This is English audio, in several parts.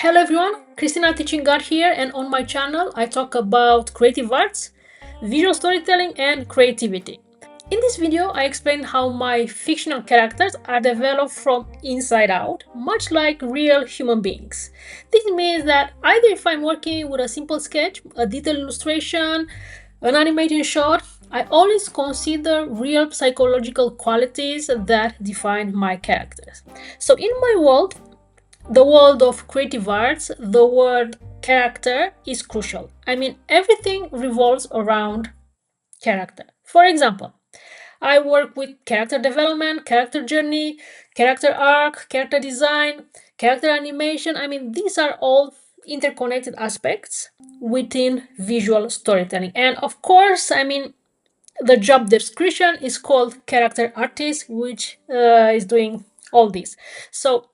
Hello everyone, Cristina Teaching God here, and on my channel I talk about creative arts, visual storytelling, and creativity. In this video, I explain how my fictional characters are developed from inside out, much like real human beings. This means that either if I'm working with a simple sketch, a detailed illustration, an animated shot, I always consider real psychological qualities that define my characters. So in my world, the world of creative arts, the word character is crucial. I mean, everything revolves around character. For example, I work with character development, character journey, character arc, character design, character animation. I mean, these are all interconnected aspects within visual storytelling. And of course, I mean, the job description is called character artist, which is doing all this. So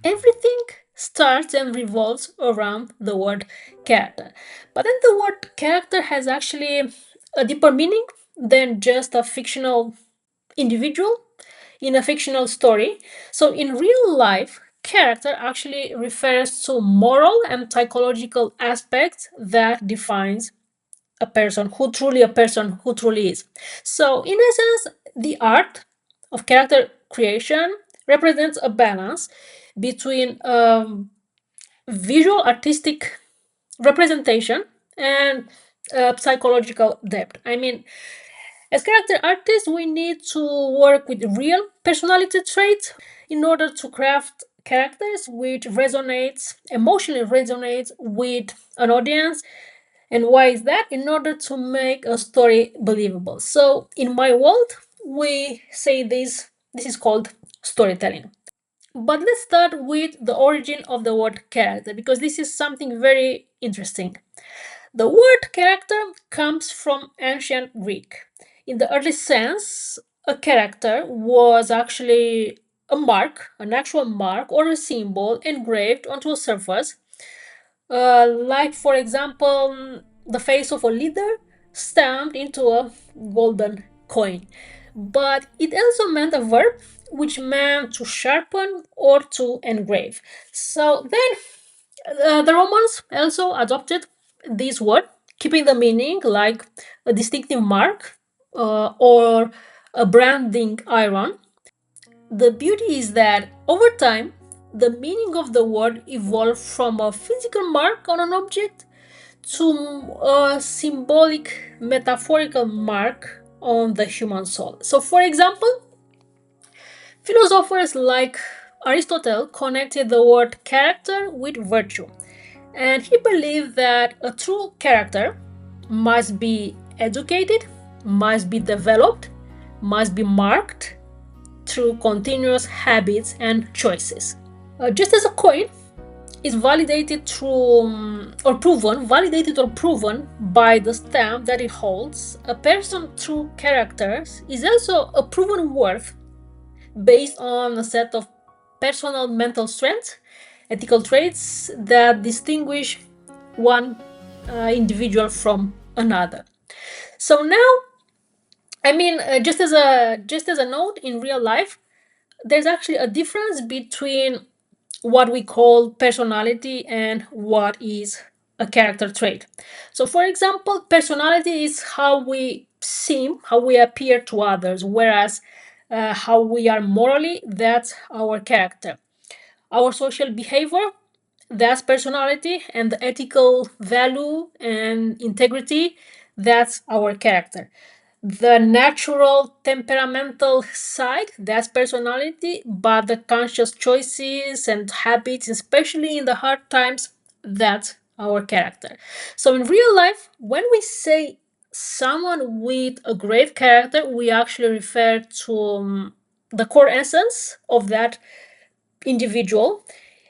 everything starts and revolves around the word character. But then the word character has actually a deeper meaning than just a fictional individual in a fictional story. So in real life, character actually refers to moral and psychological aspects that defines a person who truly is. So in essence, the art of character creation represents a balance between visual artistic representation and psychological depth. I mean, as character artists, we need to work with real personality traits in order to craft characters which emotionally resonates with an audience. And why is that? In order to make a story believable. So in my world, we say this is called storytelling. But let's start with the origin of the word character, because this is something very interesting. The word character comes from ancient Greek. In the early sense, a character was actually a mark, an actual mark or a symbol engraved onto a surface, like, for example, the face of a leader stamped into a golden coin. But it also meant a verb which meant to sharpen or to engrave. So then the Romans also adopted this word, keeping the meaning like a distinctive mark or a branding iron. The beauty is that over time, the meaning of the word evolved from a physical mark on an object to a symbolic, metaphorical mark on the human soul. So, for example, philosophers like Aristotle connected the word character with virtue, and he believed that a true character must be educated, must be developed, must be marked through continuous habits and choices. Just as a coin is validated or proven by the stamp that it holds, a person through characters is also a proven worth based on a set of personal mental strengths, ethical traits that distinguish one individual from another. So now, I mean, just as a note, in real life, there's actually a difference between what we call personality and what is a character trait. So, for example, personality is how we seem, how we appear to others, whereas how we are morally, that's our character. Our social behavior, that's personality, and the ethical value and integrity, that's our character. The natural temperamental side, that's personality, but the conscious choices and habits, especially in the hard times, that's our character. So in real life, when we say someone with a great character, we actually refer to the core essence of that individual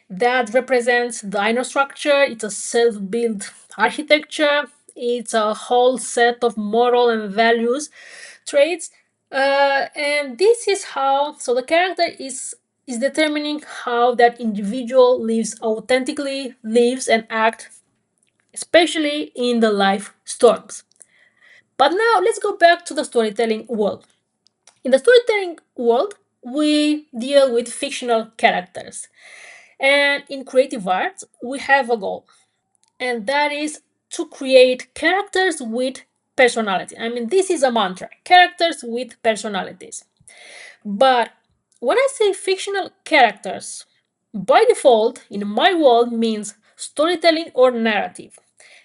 that represents the inner structure. It's a self-built architecture. It's a whole set of moral and values traits, and this is how. So the character is determining how that individual lives authentically, lives and acts, especially in the life storms. But now let's go back to the storytelling world. In the storytelling world, we deal with fictional characters. And in creative arts, we have a goal, and that is to create characters with personality. I mean, this is a mantra, characters with personalities. But when I say fictional characters, by default, in my world, means storytelling or narrative.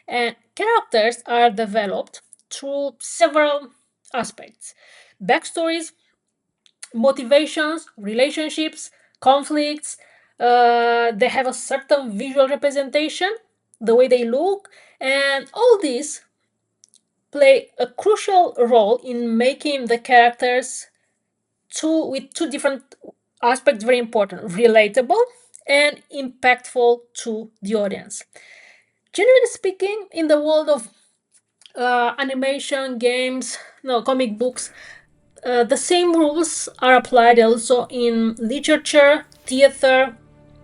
And characters are developed through several aspects: backstories, motivations, relationships, conflicts. They have a certain visual representation, the way they look, and all these play a crucial role in making the characters with two different aspects very important: relatable and impactful to the audience. Generally speaking, in the world of animation, games, no, comic books, the same rules are applied also in literature, theater,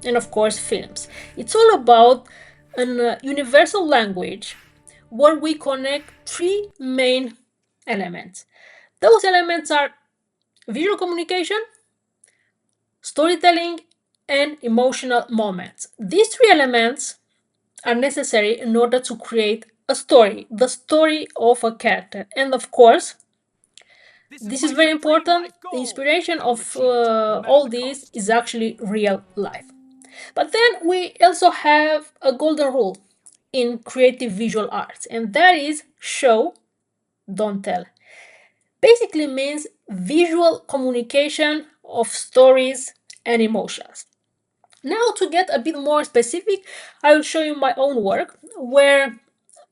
and of course, films. It's all about an universal language where we connect three main elements. Those elements are visual communication, storytelling, and emotional moments. These three elements are necessary in order to create a story, the story of a character. And of course, this is very important. The inspiration of all this is actually real life. But then we also have a golden rule in creative visual arts, and that is show, don't tell. Basically means visual communication of stories and emotions. Now, to get a bit more specific, I will show you my own work where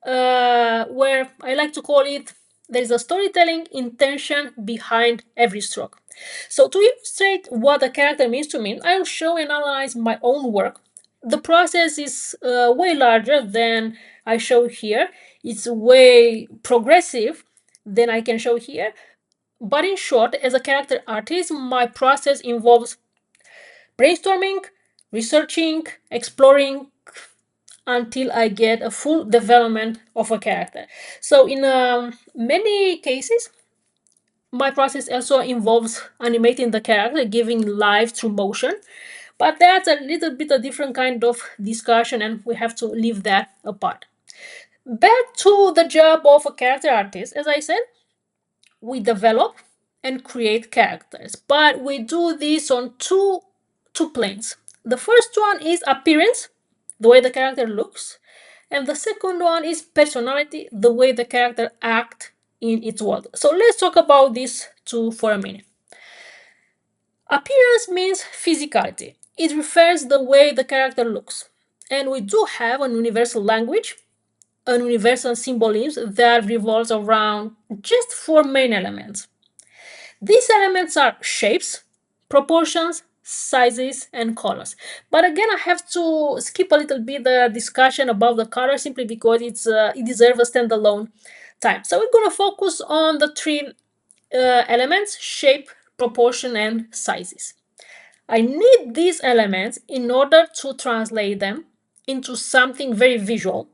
I like to call it there is a storytelling intention behind every stroke. So, to illustrate what a character means to me, I will show and analyze my own work. The process is way larger than I show here. It's way progressive than I can show here. But in short, as a character artist, my process involves brainstorming, researching, exploring until I get a full development of a character. So, in many cases, my process also involves animating the character, giving life through motion. But that's a little bit a different kind of discussion, and we have to leave that apart. Back to the job of a character artist, as I said, we develop and create characters, but we do this on two planes. The first one is appearance, the way the character looks, and the second one is personality, the way the character acts in its world. So let's talk about these two for a minute. Appearance means physicality. It refers the way the character looks. And we do have an universal language, an universal symbolism that revolves around just four main elements. These elements are shapes, proportions, sizes, and colors. But again, I have to skip a little bit the discussion about the color simply because it deserves a standalone time. So we're going to focus on the three elements: shape, proportion, and sizes. I need these elements in order to translate them into something very visual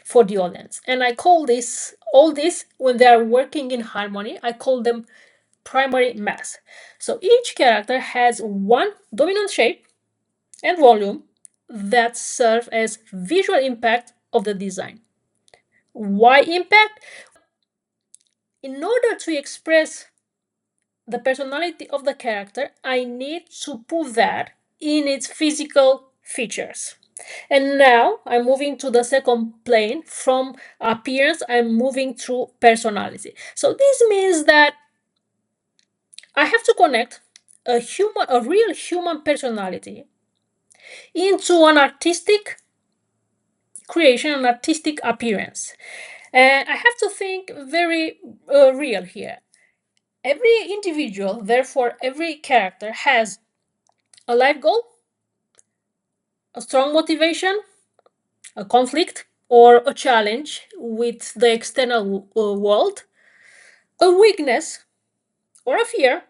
for the audience. And I call this, all this, when they are working in harmony, I call them primary mass. So each character has one dominant shape and volume that serve as visual impact of the design. Why impact? In order to express the personality of the character, I need to put that in its physical features. And now I'm moving to the second plane. From appearance, I'm moving through personality. So this means that I have to connect a real human personality into an artistic creation, an artistic appearance. And I have to think very real here. Every individual, therefore, every character has a life goal, a strong motivation, a conflict, or a challenge with the external world, a weakness or a fear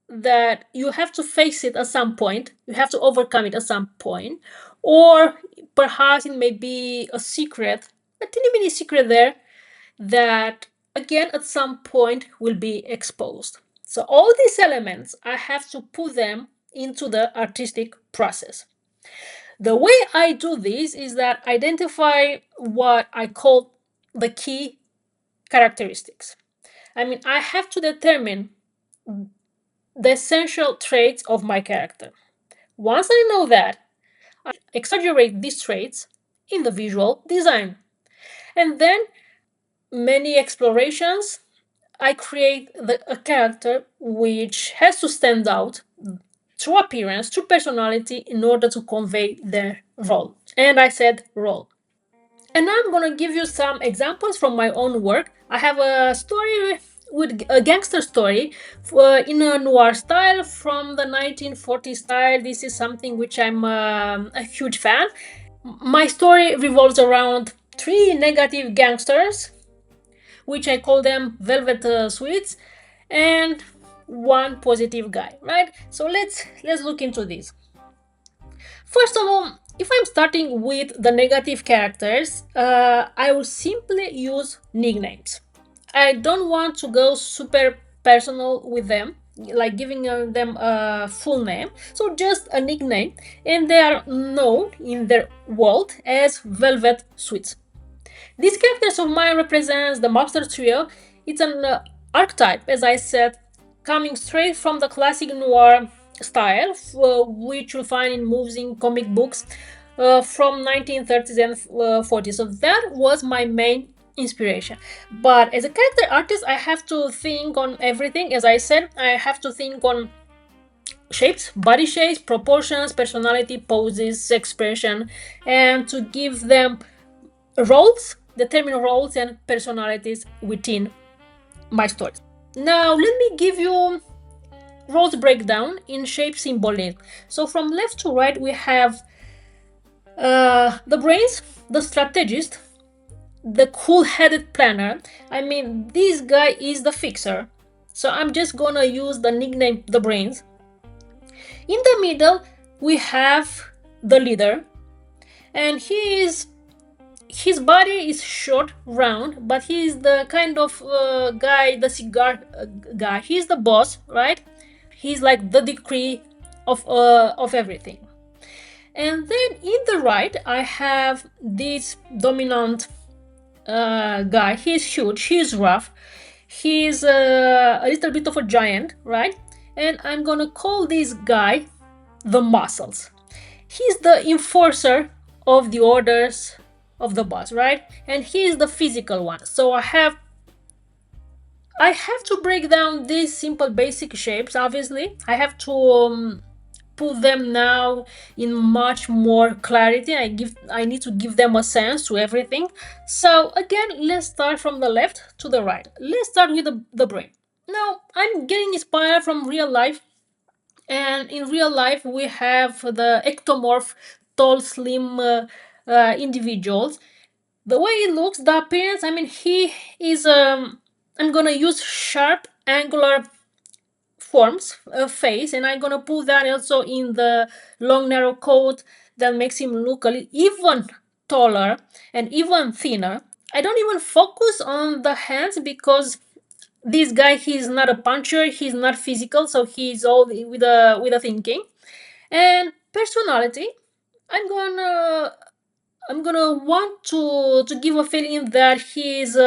that you have to face it at some point, you have to overcome it at some point, or perhaps it may be a secret, a teeny mini secret there that again at some point will be exposed. So, all these elements, I have to put them into the artistic process. The way I do this is that identify what I call the key characteristics. I have to determine the essential traits of my character. Once I know that, exaggerate these traits in the visual design. And then many explorations, I create a character which has to stand out through appearance, through personality, in order to convey their role. And I said role. And now I'm gonna give you some examples from my own work. I have a story with a gangster story in a noir style from the 1940s style. This is something which I'm a huge fan. My story revolves around three negative gangsters, which I call them velvet sweets, and one positive guy, right? So let's look into this. First of all, if I'm starting with the negative characters, I will simply use nicknames. I don't want to go super personal with them, like giving them a full name, so just a nickname, and they are known in their world as velvet sweets. These characters of mine represents the mobster trio. It's an archetype, as I said, coming straight from the classic noir style, which you'll find in movies, in comic books from 1930s and 40s. So that was my main inspiration. But as a character artist, I have to think on everything. As I said, I have to think on shapes, body shapes, proportions, personality, poses, expression, and to give them roles, determine roles and personalities within my stories. Now, let me give you roles breakdown in shape symbolism. So, from left to right, we have the brains, the strategist, the cool headed planner. This guy is the fixer. So, I'm just gonna use the nickname the brains. In the middle, we have the leader, and his body is short, round, but he's the kind of guy, the cigar guy. He's the boss, right? He's like the decree of everything. And then in the right, I have this dominant guy. He's huge. He's rough. He's a little bit of a giant, right? And I'm gonna call this guy the muscles. He's the enforcer of the orders of the boss, right? And he's the physical one. So I have to break down these simple basic shapes. Obviously, I have to put them now in much more clarity. I need to give them a sense to everything. So again, let's start from the left to the right. Let's start with the brain. Now, I'm getting inspired from real life. And in real life, we have the ectomorph, tall, slim individuals. The way it looks, the appearance, he is, I'm gonna use sharp, angular forms of face, and I'm gonna put that also in the long, narrow coat that makes him look even taller and even thinner. I don't even focus on the hands because this guy, he's not a puncher, he's not physical, so he's all with a thinking. And personality, i'm gonna I'm gonna want to give a feeling that he's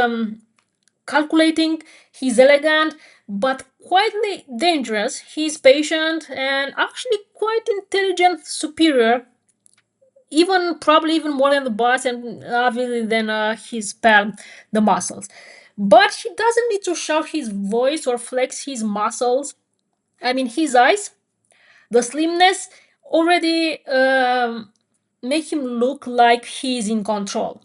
calculating, he's elegant, but quietly dangerous. He's patient and actually quite intelligent, superior, even probably even more than the boss, and obviously than his pal, the muscles. But he doesn't need to shout his voice or flex his muscles. His eyes, the slimness already make him look like he's in control.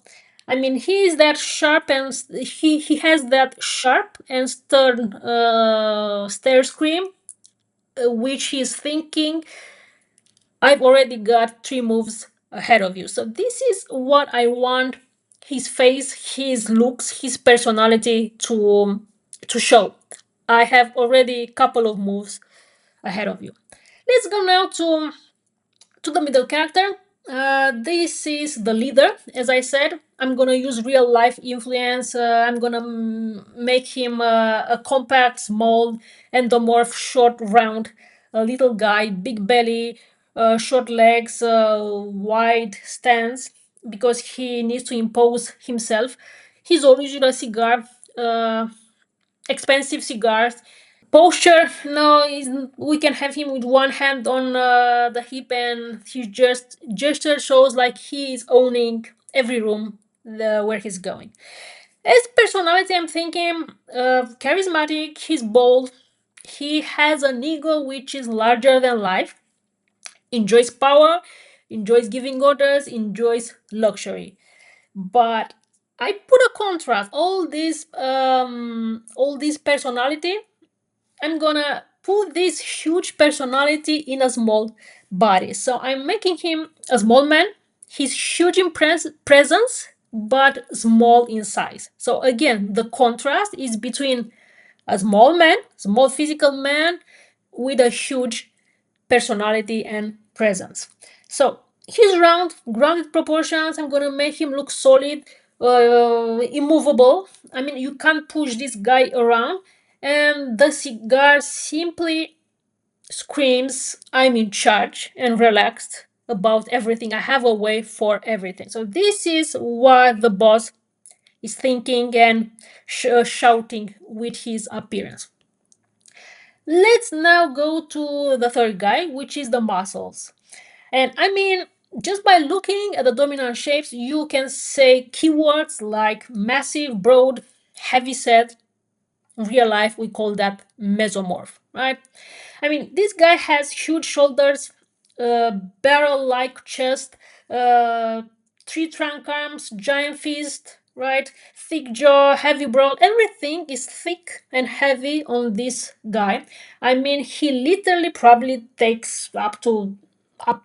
He is that sharp and he has that sharp and stern stare scream, which he's thinking, I've already got three moves ahead of you. So this is what I want his face, his looks, his personality to show. I have already a couple of moves ahead of you. Let's go now to the middle character. This is the leader. As I said, I'm gonna use real life influence. I'm gonna make him a compact, small, endomorph, short, round, a little guy, big belly, short legs, wide stance, because he needs to impose himself. His original cigar, uh, expensive cigars. Posture, no, we can have him with one hand on the hip, and his just gesture shows like he is owning every room where he's going. As personality, I'm thinking charismatic, he's bold, he has an ego which is larger than life, enjoys power, enjoys giving orders, enjoys luxury. But I put a contrast, all this personality. I'm gonna put this huge personality in a small body. So I'm making him a small man. He's huge in presence, but small in size. So again, the contrast is between a small man, small physical man, with a huge personality and presence. So his grounded proportions, I'm gonna make him look solid, immovable. I mean, you can't push this guy around, and the cigar simply screams, I'm in charge and relaxed about everything. I have a way for everything. So this is what the boss is thinking and shouting with his appearance. Let's now go to the third guy, which is the muscles. And I mean, just by looking at the dominant shapes, you can say keywords like massive, broad, heavy set. In real life, we call that mesomorph, right? I mean, this guy has huge shoulders, barrel like chest, uh, three trunk arms, giant fist, right? Thick jaw, heavy brow. Everything is thick and heavy on this guy. I mean, he literally probably takes up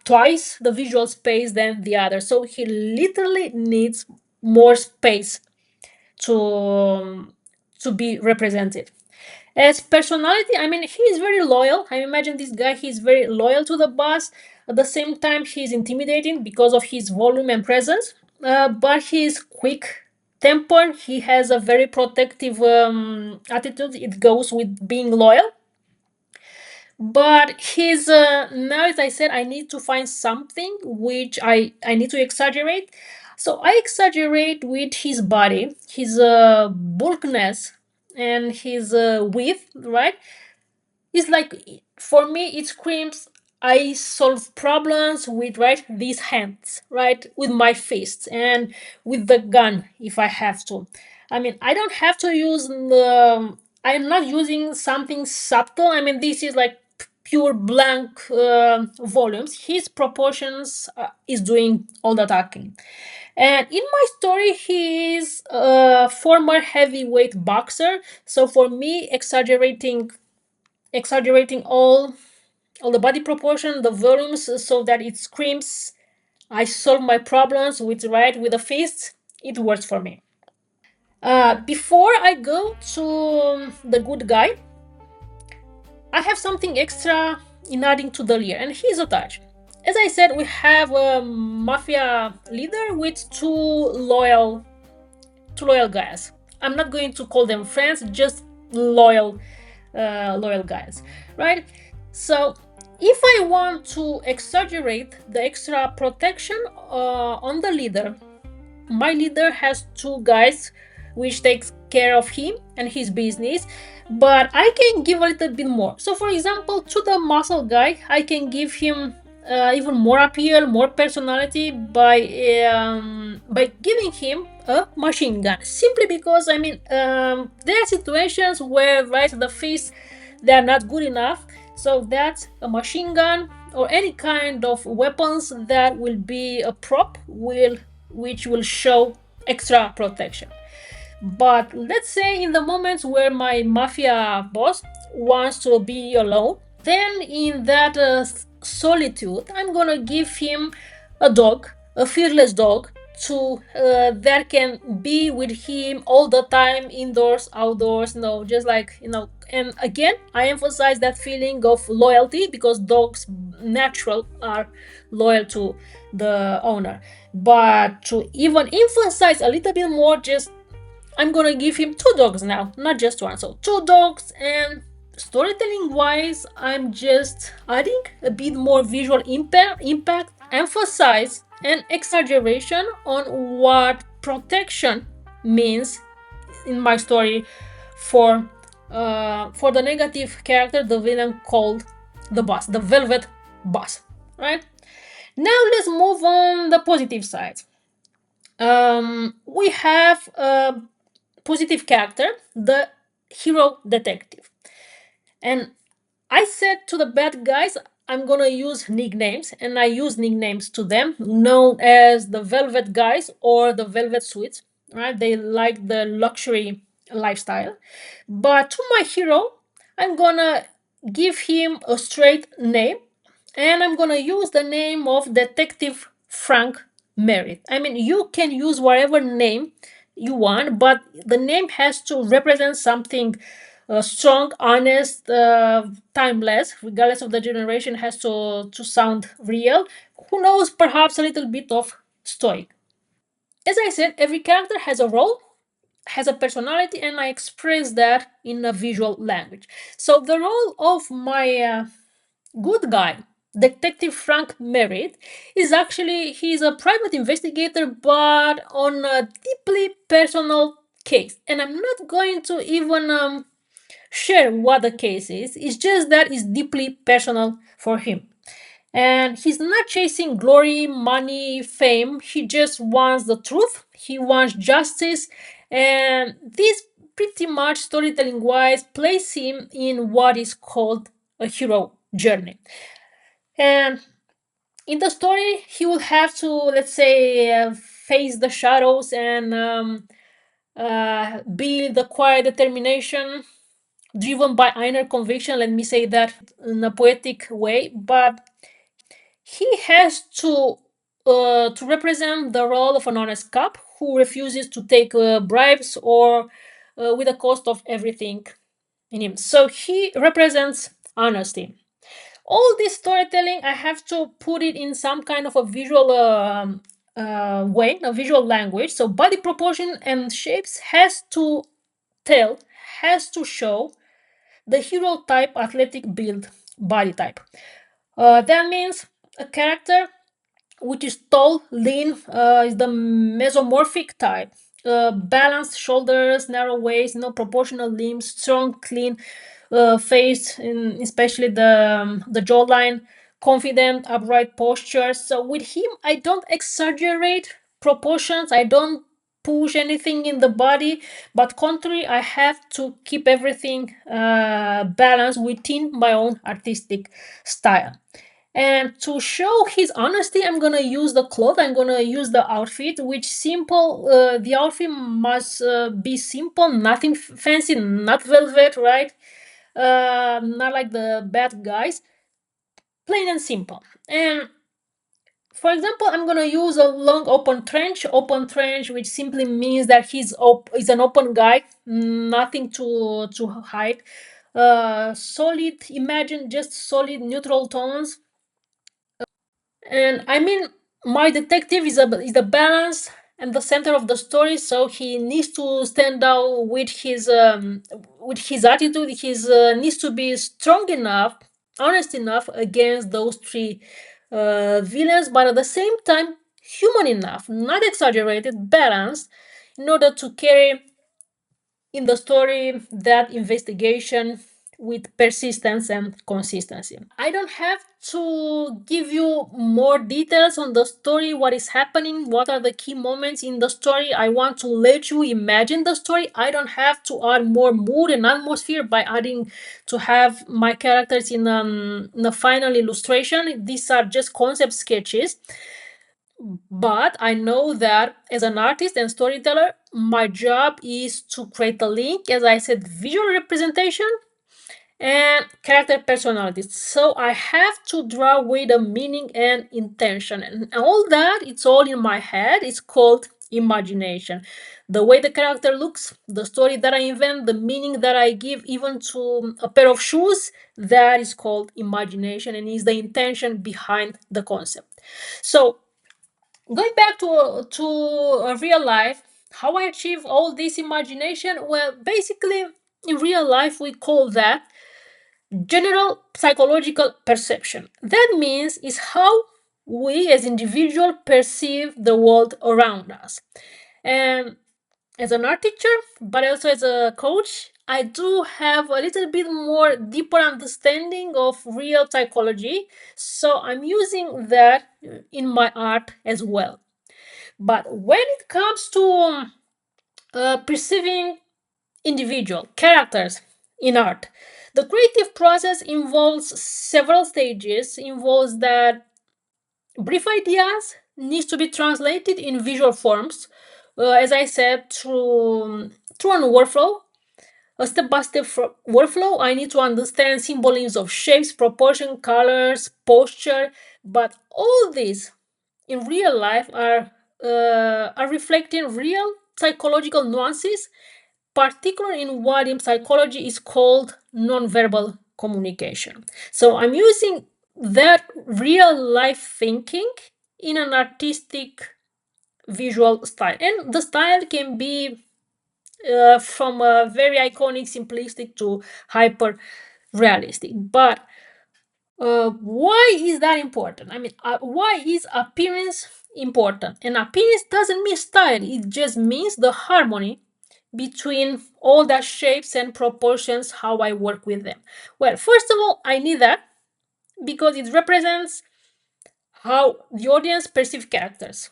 twice the visual space than the other. So he literally needs more space to to be represented. As personality, I mean, he is very loyal. I imagine this guy, he's very loyal to the boss. At the same time, he's intimidating because of his volume and presence. But he's quick tempered. He has a very protective attitude. It goes with being loyal. But his now, as I said, I need to find something which I need to exaggerate. So I exaggerate with his body, his bulkiness, and his width, right? It's like, for me it screams, I solve problems with, right, these hands, right, with my fists and with the gun if I have to. I mean, I don't have to use the, I'm not using something subtle. I mean, this is like pure blank volumes. His proportions is doing all the talking. And in my story, he is a former heavyweight boxer. So for me, exaggerating all the body proportion, the volumes, so that it screams, I solve my problems with, right, with a fist. It works for me. Before I go to the good guy, I have something extra in adding to the layer, and here's a touch. As I said, we have a mafia leader with two loyal guys. I'm not going to call them friends, just loyal guys, right? So if I want to exaggerate the extra protection on the leader, my leader has two guys which takes care of him and his business, but I can give a little bit more. So for example, to the muscle guy, I can give him even more appeal, more personality by giving him a machine gun, simply because, I mean, there are situations where, right, the fists, they are not good enough, so that's a machine gun or any kind of weapons that will be a prop, which will show extra protection. But let's say in the moments where my mafia boss wants to be alone, then in that solitude, I'm gonna give him a dog, a fearless dog, to that can be with him all the time, indoors, outdoors, just like, and again, I emphasize that feeling of loyalty, because dogs natural are loyal to the owner. But to even emphasize a little bit more, just I'm gonna give him two dogs now, not just one. So two dogs, and storytelling wise, I'm just adding a bit more visual impact, emphasize, and exaggeration on what protection means in my story for the negative character, the villain called the boss, the Velvet Boss. Right now, let's move on the positive side. We have a positive character, the hero detective. And I said to the bad guys, I'm gonna use nicknames, and I use nicknames to them, known as the Velvet Guys or the Velvet Suites. Right? They like the luxury lifestyle. But to my hero, I'm gonna give him a straight name, and I'm gonna use the name of Detective Frank Merritt. I mean, you can use whatever name you want, but the name has to represent something strong, honest, timeless, regardless of the generation, has to sound real. Who knows, perhaps a little bit of stoic. As I said, every character has a role, has a personality, and I express that in a visual language. So the role of my good guy, Detective Frank Merritt, is actually he's a private investigator, but on a deeply personal case. And I'm not going to even share what the case is. It's just that it's deeply personal for him. And he's not chasing glory, money, fame. He just wants the truth. He wants justice. And this pretty much storytelling wise places him in what is called a hero journey. And in the story, he will have to, let's say, face the shadows and build the quiet determination driven by inner conviction. Let me say that in a poetic way. But he has to represent the role of an honest cop who refuses to take bribes or with the cost of everything in him. So he represents honesty. All this storytelling, I have to put it in some kind of a visual way, a visual language. So body proportion and shapes has to tell, has to show the hero type, athletic build, body type. That means a character which is tall, lean, is the mesomorphic type. Balanced shoulders, narrow waist, proportional limbs, strong, clean face, especially the jawline, confident, upright posture. So with him, I don't exaggerate proportions. I don't push anything in the body, but contrary, I have to keep everything balanced within my own artistic style. And to show his honesty, I'm gonna use the cloth. I'm gonna use the outfit, which simple. The outfit must be simple, nothing fancy, not velvet, right? Not like the bad guys. Plain and simple. And for example, I'm gonna use a long open trench, which simply means that he's an open guy, nothing to hide. Solid, imagine just solid neutral tones. And I mean, my detective is the balance and the center of the story, so he needs to stand out with his attitude. His needs to be strong enough, honest enough against those three villains, but at the same time human enough, not exaggerated, balanced, in order to carry in the story that investigation with persistence and consistency. I don't have to give you more details on the story, what is happening, what are the key moments in the story. I want to let you imagine the story. I don't have to add more mood and atmosphere by adding to have my characters in a final illustration. These are just concept sketches. But I know that as an artist and storyteller, my job is to create a link, as I said, visual representation and character personalities. So I have to draw with a meaning and intention. And all that, it's all in my head. It's called imagination. The way the character looks, the story that I invent, the meaning that I give even to a pair of shoes, that is called imagination and is the intention behind the concept. So going back to real life, how I achieve all this imagination? Well, basically, in real life, we call that general psychological perception. That means is how we as individuals perceive the world around us. And as an art teacher, but also as a coach, I do have a little bit more deeper understanding of real psychology. So I'm using that in my art as well. But when it comes to perceiving individual characters in art, the creative process involves several stages, involves that brief ideas needs to be translated in visual forms, as I said, through a workflow, a step-by-step workflow. I need to understand symbolism of shapes, proportion, colors, posture, but all these in real life are reflecting real psychological nuances, particularly in what in psychology is called nonverbal communication. So I'm using that real life thinking in an artistic visual style. And the style can be from a very iconic, simplistic to hyper realistic. But why is that important? I mean, why is appearance important? And appearance doesn't mean style, it just means the harmony between all the shapes and proportions, how I work with them. Well, first of all, I need that because it represents how the audience perceive characters,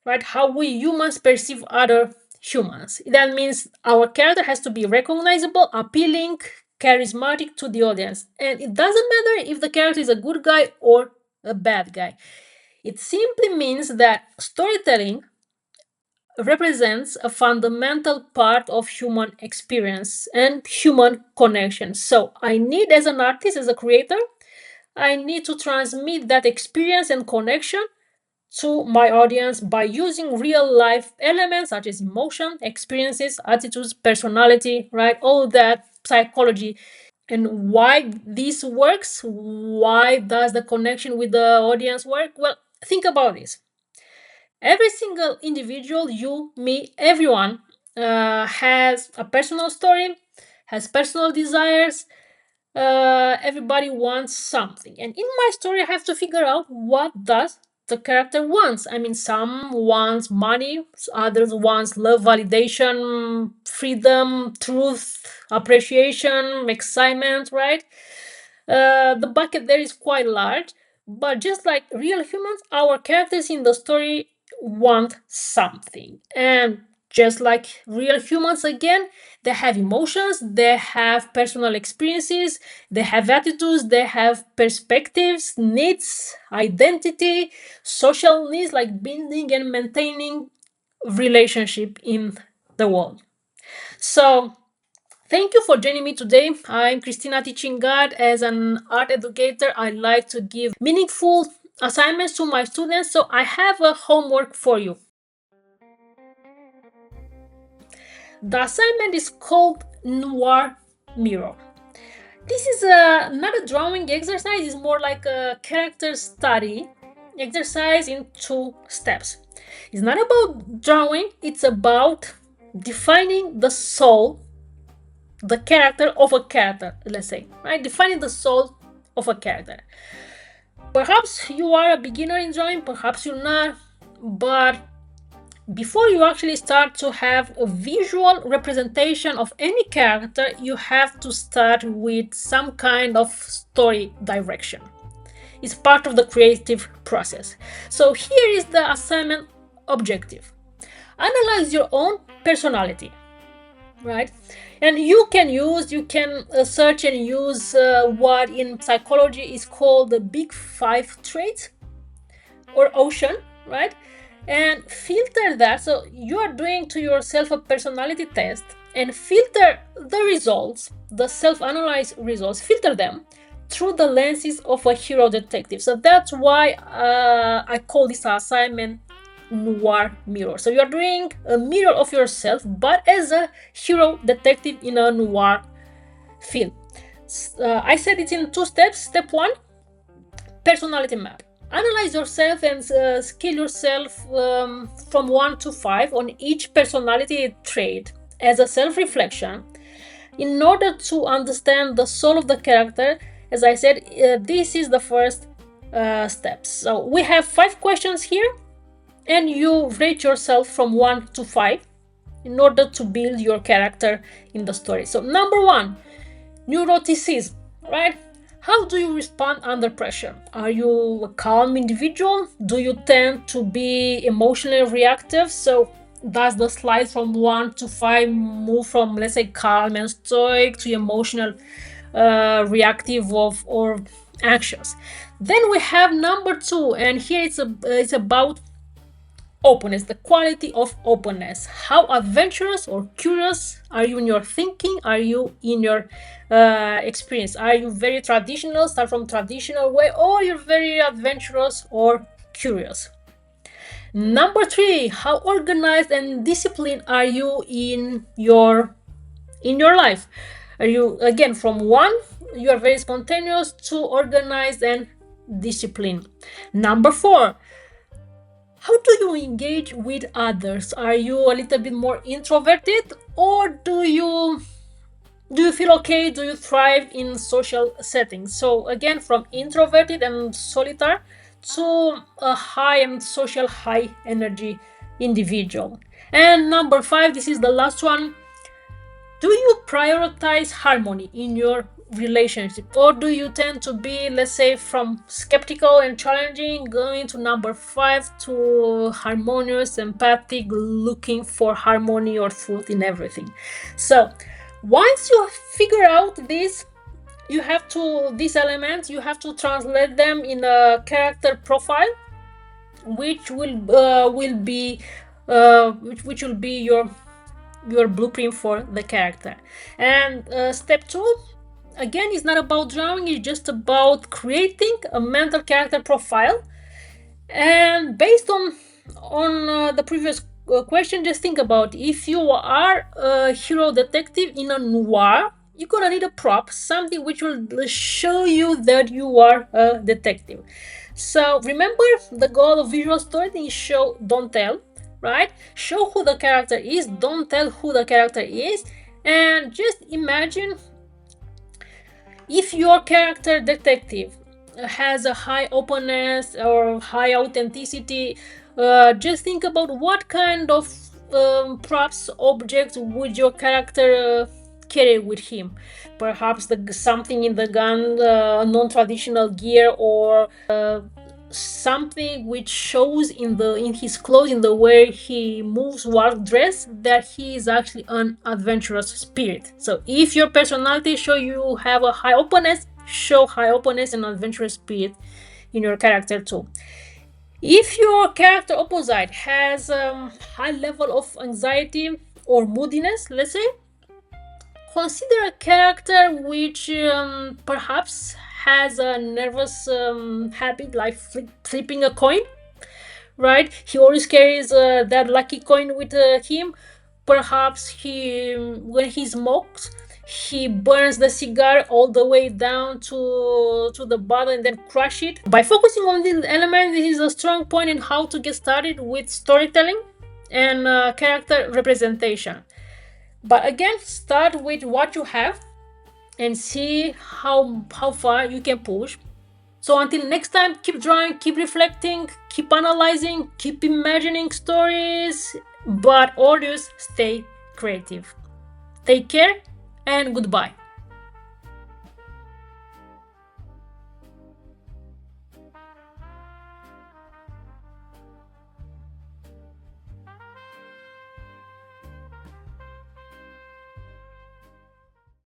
right? How we humans perceive other humans. That means our character has to be recognizable, appealing, charismatic to the audience. And it doesn't matter if the character is a good guy or a bad guy. It simply means that storytelling represents a fundamental part of human experience and human connection. So I need, as an artist, as a creator, I need to transmit that experience and connection to my audience by using real life elements such as emotion, experiences, attitudes, personality, right? All that psychology. And why this works? Why does the connection with the audience work? Well, think about this. Every single individual, you, me, everyone, has a personal story, has personal desires. Everybody wants something, and in my story, I have to figure out what does the character wants. I mean, some wants money, others wants love, validation, freedom, truth, appreciation, excitement, right? The bucket there is quite large, but just like real humans, our characters in the story want something. And just like real humans, again, they have emotions, they have personal experiences, they have attitudes, they have perspectives, needs, identity, social needs like building and maintaining relationship in the world. So thank you for joining me today. I'm Cristina, teaching art. As an art educator, I like to give meaningful assignments to my students, so I have a homework for you. The assignment is called Noir Mirror. This is not a drawing exercise, it's more like a character study exercise in 2 steps. It's not about drawing, it's about defining the soul, the character of a character, let's say, right? Defining the soul of a character. Perhaps you are a beginner in drawing, perhaps you're not, but before you actually start to have a visual representation of any character, you have to start with some kind of story direction. It's part of the creative process. So here is the assignment objective. Analyze your own personality, right? And you can search and use what in psychology is called the big 5 traits or ocean, right? And filter that. So you are doing to yourself a personality test and filter the results, the self-analyzed results, filter them through the lenses of a hero detective. So that's why I call this assignment Noir Mirror. So you're doing a mirror of yourself, but as a hero detective in a noir film. I said it in 2 steps. Step 1, personality map. Analyze yourself and scale yourself from 1 to 5 on each personality trait as a self-reflection. In order to understand the soul of the character, as I said, this is the first step. So we have 5 questions here, and you rate yourself from 1 to 5 in order to build your character in the story. So number 1, neuroticism, right? How do you respond under pressure? Are you a calm individual? Do you tend to be emotionally reactive? So does the slide from 1 to 5 move from, let's say, calm and stoic to emotional, reactive or anxious? Then we have number 2, and here it's about openness, the quality of openness. How adventurous or curious are you in your thinking? Are you in your experience? Are you very traditional, start from traditional way, or you're very adventurous or curious? Number 3, how organized and disciplined are you in your life? Are you, again, from 1, you are very spontaneous, to organized and disciplined? Number 4, how do you engage with others? Are you a little bit more introverted, or do you feel okay? Do you thrive in social settings? So again, from introverted and solitary to a high and social high energy individual. And number 5, this is the last one. Do you prioritize harmony in your relationship, or do you tend to be, let's say, from skeptical and challenging going to number 5 to harmonious, empathic, looking for harmony or truth in everything? So once you figure out these elements, you have to translate them in a character profile, which will be your blueprint for the character. And step 2, again, is not about drawing, it's just about creating a mental character profile. And based on the previous question, just think about, if you are a hero detective in a noir, you're gonna need a prop, something which will show you that you are a detective. So remember, the goal of visual storytelling is show, don't tell, right? Show who the character is, don't tell who the character is. And just imagine, if your character detective has a high openness or high authenticity, just think about what kind of props, objects would your character carry with him. Perhaps something in the gun, non-traditional gear, or something which shows in his clothes, in the way he moves while dressed, that he is actually an adventurous spirit. So if your personality show you have a high openness, show high openness and adventurous spirit in your character too. If your character opposite has a high level of anxiety or moodiness, let's say, consider a character which perhaps has a nervous habit, like flipping a coin, right? He always carries that lucky coin with him. Perhaps when he smokes, he burns the cigar all the way down to the bottom and then crush it. By focusing on this element, this is a strong point in how to get started with storytelling and character representation. But again, start with what you have and see how far you can push. So until next time, keep drawing, keep reflecting, keep analyzing, keep imagining stories, but always stay creative. Take care and goodbye.